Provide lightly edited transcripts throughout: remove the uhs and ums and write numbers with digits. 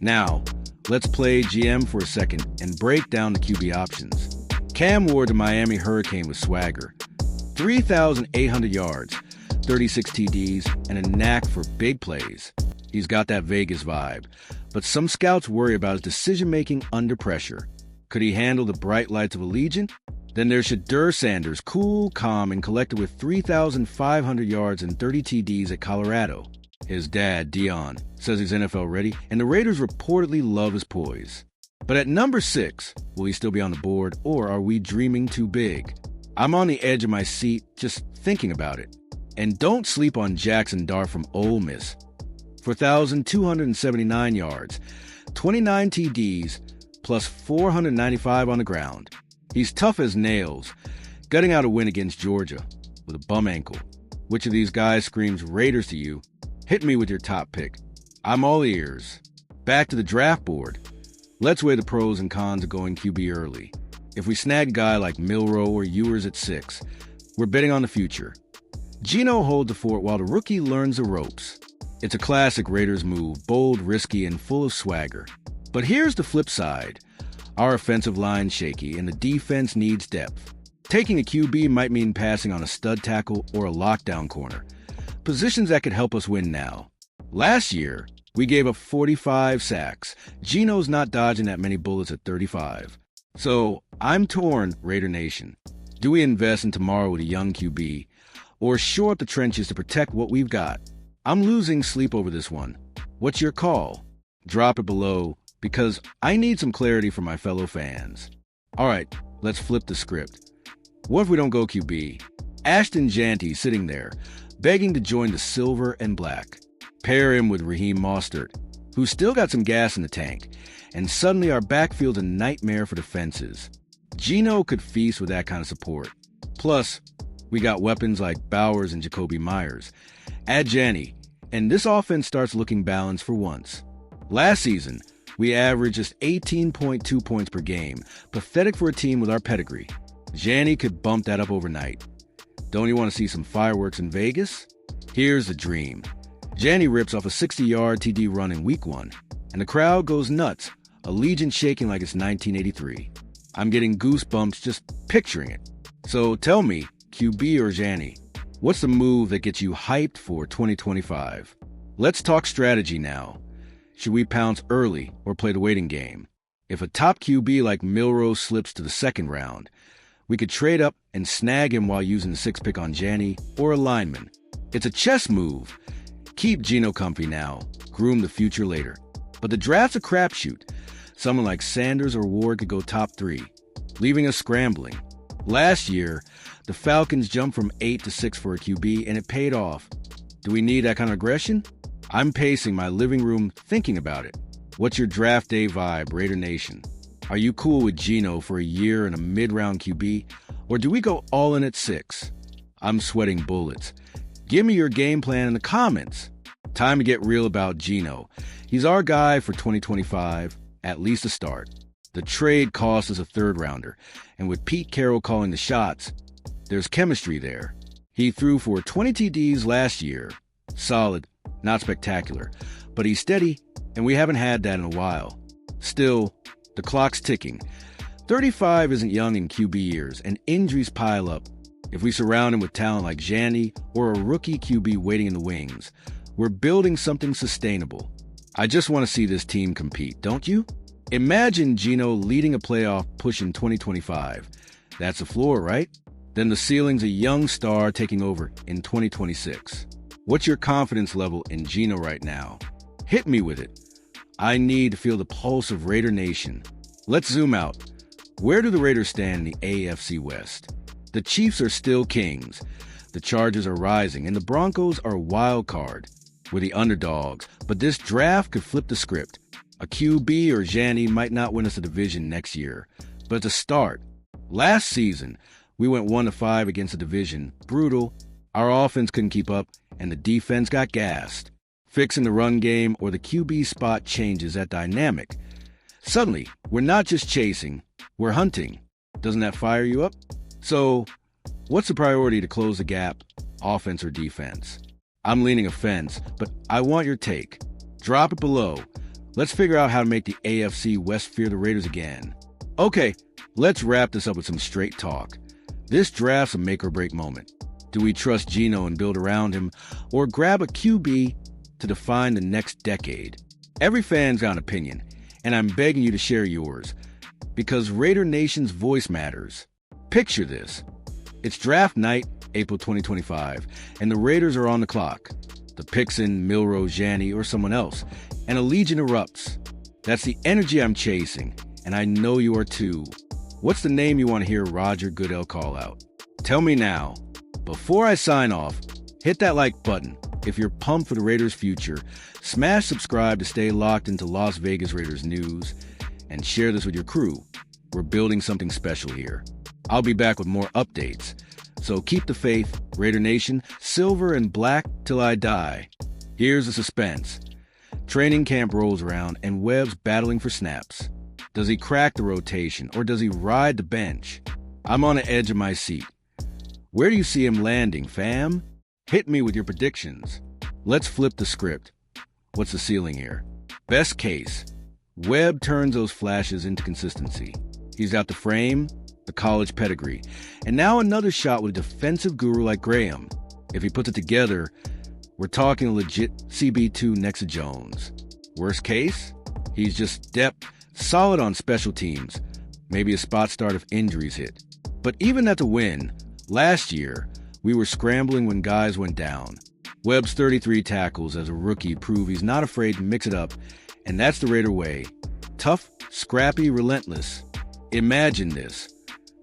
Now, let's play GM for a second and break down the QB options. Cam Ward, the Miami Hurricane with swagger. 3,800 yards, 36 TDs, and a knack for big plays. He's got that Vegas vibe, but some scouts worry about his decision-making under pressure. Could he handle the bright lights of a Legion? Then there's Shadur Sanders, cool, calm, and collected with 3,500 yards and 30 TDs at Colorado. His dad, Dion, says he's NFL ready, and the Raiders reportedly love his poise. But at number 6, will he still be on the board, or are we dreaming too big? I'm on the edge of my seat just thinking about it. And don't sleep on Jackson Dart from Ole Miss. 4,279 yards, 29 TDs, plus 495 on the ground. He's tough as nails, gutting out a win against Georgia with a bum ankle. Which of these guys screams Raiders to you? Hit me with your top pick. I'm all ears. Back to the draft board. Let's weigh the pros and cons of going QB early. If we snag a guy like Milroe or Ewers at 6, we're betting on the future. Geno holds the fort while the rookie learns the ropes. It's a classic Raiders move, bold, risky, and full of swagger. But here's the flip side. Our offensive line's shaky, and the defense needs depth. Taking a QB might mean passing on a stud tackle or a lockdown corner, positions that could help us win now. Last year, we gave up 45 sacks. Geno's not dodging that many bullets at 35. So, I'm torn, Raider Nation. Do we invest in tomorrow with a young QB, or shore up the trenches to protect what we've got? I'm losing sleep over this one. What's your call? Drop it below, because I need some clarity from my fellow fans. All right, let's flip the script. What if we don't go QB? Ashton Janty sitting there, begging to join the silver and black. Pair him with Raheem Mostert, who's still got some gas in the tank, and suddenly our backfield's a nightmare for defenses. Geno could feast with that kind of support. Plus, we got weapons like Bowers and Jacoby Myers. Add Janty, and this offense starts looking balanced for once. Last season, we averaged just 18.2 points per game, pathetic for a team with our pedigree. Janty could bump that up overnight. Don't you want to see some fireworks in Vegas? Here's the dream. Janty rips off a 60-yard TD run in week 1, and the crowd goes nuts, a Legion shaking like it's 1983. I'm getting goosebumps just picturing it. So tell me, QB or Janty, what's the move that gets you hyped for 2025? Let's talk strategy now. Should we pounce early or play the waiting game? If a top QB like Milroe slips to the 2nd round, we could trade up and snag him while using the 6th pick on Janty or a lineman. It's a chess move. Keep Geno comfy now, groom the future later. But the draft's a crapshoot. Someone like Sanders or Ward could go top 3, leaving us scrambling. Last year, the Falcons jumped from 8 to 6 for a QB, and it paid off. Do we need that kind of aggression? I'm pacing my living room thinking about it. What's your draft day vibe, Raider Nation? Are you cool with Geno for a year and a mid-round QB, or do we go all in at 6? I'm sweating bullets. Give me your game plan in the comments. Time to get real about Geno. He's our guy for 2025, at least a start. The trade cost us a 3rd rounder, and with Pete Carroll calling the shots, there's chemistry there. He threw for 20 TDs last year. Solid, not spectacular, but he's steady, and we haven't had that in a while. Still, the clock's ticking. 35 isn't young in QB years, and injuries pile up. If we surround him with talent like Janty or a rookie QB waiting in the wings, we're building something sustainable. I just want to see this team compete, don't you? Imagine Geno leading a playoff push in 2025. That's the floor, right? Then the ceiling's a young star taking over in 2026. What's your confidence level in Geno right now? Hit me with it. I need to feel the pulse of Raider Nation. Let's zoom out. Where do the Raiders stand in the AFC West? The Chiefs are still kings. The Chargers are rising, and the Broncos are a wild card. We're the underdogs, but this draft could flip the script. A QB or Janty might not win us a division next year, but it's a start. Last season, we went 1-5 against the division. Brutal. Our offense couldn't keep up, and the defense got gassed. Fixing the run game or the QB spot changes that dynamic. Suddenly, we're not just chasing, we're hunting. Doesn't that fire you up? So, what's the priority to close the gap, offense or defense? I'm leaning offense, but I want your take. Drop it below. Let's figure out how to make the AFC West fear the Raiders again. Okay, let's wrap this up with some straight talk. This draft's a make-or-break moment. Do we trust Geno and build around him, or grab a QB to define the next decade? Every fan's got an opinion, and I'm begging you to share yours, because Raider Nation's voice matters. Picture this. It's draft night, April 2025, and the Raiders are on the clock. The pick's in Milrose, Janney, or someone else, and a legion erupts. That's the energy I'm chasing, and I know you are too. What's the name you want to hear Roger Goodell call out? Tell me now. Before I sign off, hit that like button if you're pumped for the Raiders' future, smash subscribe to stay locked into Las Vegas Raiders news, and share this with your crew. We're building something special here. I'll be back with more updates, so keep the faith, Raider Nation, silver and black till I die. Here's the suspense. Training camp rolls around and Webb's battling for snaps. Does he crack the rotation, or does he ride the bench? I'm on the edge of my seat. Where do you see him landing, fam? Hit me with your predictions. Let's flip the script. What's the ceiling here? Best case, Webb turns those flashes into consistency. He's got the frame, the college pedigree, and now another shot with a defensive guru like Graham. If he puts it together, we're talking a legit CB2 next to Jones. Worst case, he's just depth, solid on special teams, maybe a spot start if injuries hit. But even at the win, last year, we were scrambling when guys went down. Webb's 33 tackles as a rookie prove he's not afraid to mix it up, and that's the Raider way. Tough, scrappy, relentless. Imagine this.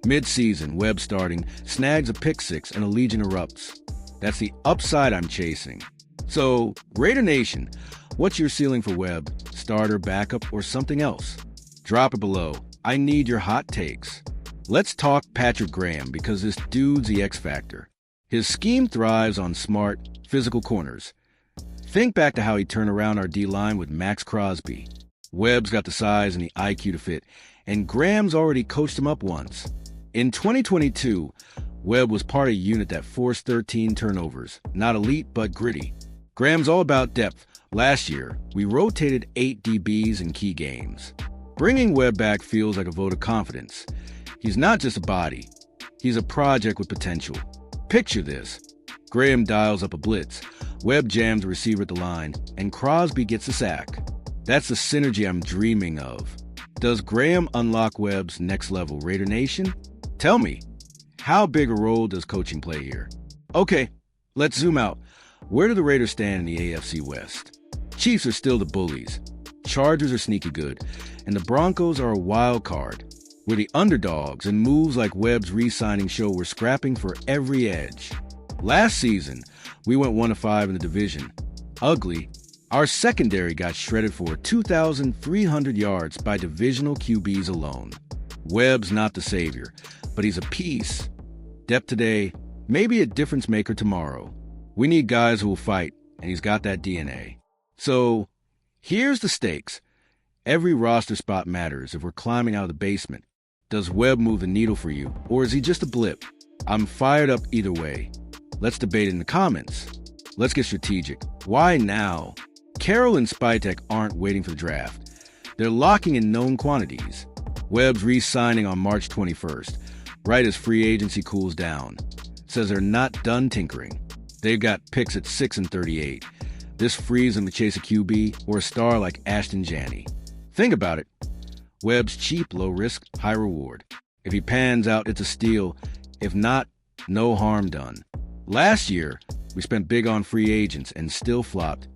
Mid-season, Webb starting, snags a pick six and a legion erupts. That's the upside I'm chasing. So, Raider Nation, what's your ceiling for Webb? Starter, backup, or something else? Drop it below. I need your hot takes. Let's talk Patrick Graham, because this dude's the X factor. His scheme thrives on smart, physical corners. Think back to how he turned around our D-line with Max Crosby. Webb's got the size and the IQ to fit, and Graham's already coached him up once. In 2022, Webb was part of a unit that forced 13 turnovers. Not elite, but gritty. Graham's all about depth. Last year, we rotated 8 DBs in key games. Bringing Webb back feels like a vote of confidence. He's not just a body. He's a project with potential. Picture this. Graham dials up a blitz. Webb jams a receiver at the line, and Crosby gets a sack. That's the synergy I'm dreaming of. Does Graham unlock Webb's next level, Raider Nation? Tell me, how big a role does coaching play here? Okay, let's zoom out. Where do the Raiders stand in the AFC West? Chiefs are still the bullies. Chargers are sneaky good, and the Broncos are a wild card. We're the underdogs, and moves like Webb's re-signing show we're scrapping for every edge. Last season, we went 1-5 in the division. Ugly. Our secondary got shredded for 2,300 yards by divisional QBs alone. Webb's not the savior, but he's a piece. Depth today, maybe a difference maker tomorrow. We need guys who will fight, and he's got that DNA. So, here's the stakes. Every roster spot matters if we're climbing out of the basement. Does Webb move the needle for you, or is he just a blip? I'm fired up either way. Let's debate in the comments. Let's get strategic. Why now? Carroll and Spytek aren't waiting for the draft. They're locking in known quantities. Webb's re-signing on March 21st, right as free agency cools down. Says they're not done tinkering. They've got picks at 6 and 38. This frees them to chase a QB or a star like Ashton Janney. Think about it. Webb's cheap, low risk, high reward. If he pans out, it's a steal. If not, no harm done. Last year, we spent big on free agents and still flopped.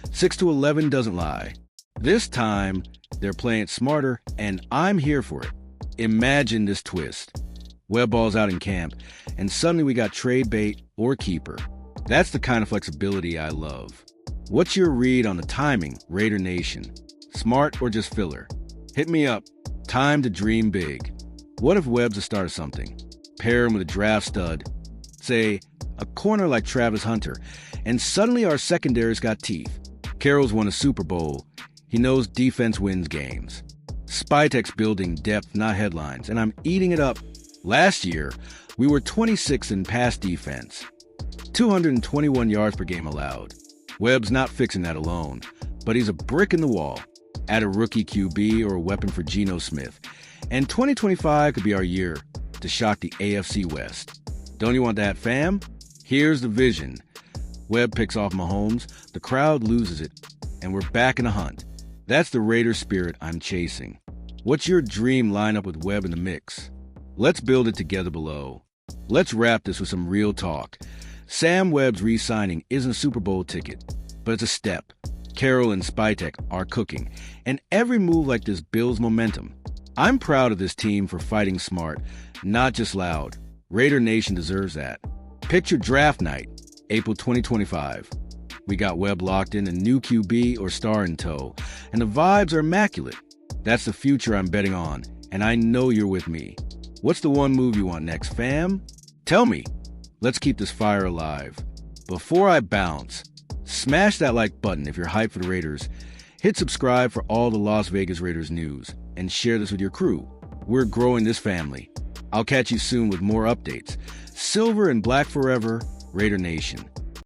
6-11 doesn't lie. This time, they're playing it smarter, and I'm here for it. Imagine this twist. Webb balls out in camp, and suddenly we got trade bait or keeper. That's the kind of flexibility I love. What's your read on the timing, Raider Nation? Smart or just filler? Hit me up. Time to dream big. What if Webb's the start of something? Pair him with a draft stud. Say, a corner like Travis Hunter, and suddenly our secondary's got teeth. Carroll's won a Super Bowl. He knows defense wins games. Spytek's building depth, not headlines, and I'm eating it up. Last year, we were 26th in pass defense. 221 yards per game allowed. Webb's not fixing that alone, but he's a brick in the wall. Add a rookie QB or a weapon for Geno Smith. And 2025 could be our year to shock the AFC West. Don't you want that, fam? Here's the vision. Webb picks off Mahomes, the crowd loses it, and we're back in the hunt. That's the Raiders spirit I'm chasing. What's your dream lineup with Webb in the mix? Let's build it together below. Let's wrap this with some real talk. Sam Webb's re-signing isn't a Super Bowl ticket, but it's a step. Carroll and Spytek are cooking, and every move like this builds momentum. I'm proud of this team for fighting smart, not just loud. Raider Nation deserves that. Picture draft night, April 2025. We got Webb locked in, a new QB or star in tow, and the vibes are immaculate. That's the future I'm betting on, and I know you're with me. What's the one move you want next, fam? Tell me. Let's keep this fire alive. Before I bounce, smash that like button if you're hyped for the Raiders. Hit subscribe for all the Las Vegas Raiders news, and share this with your crew. We're growing this family. I'll catch you soon with more updates. Silver and black forever, Raider Nation.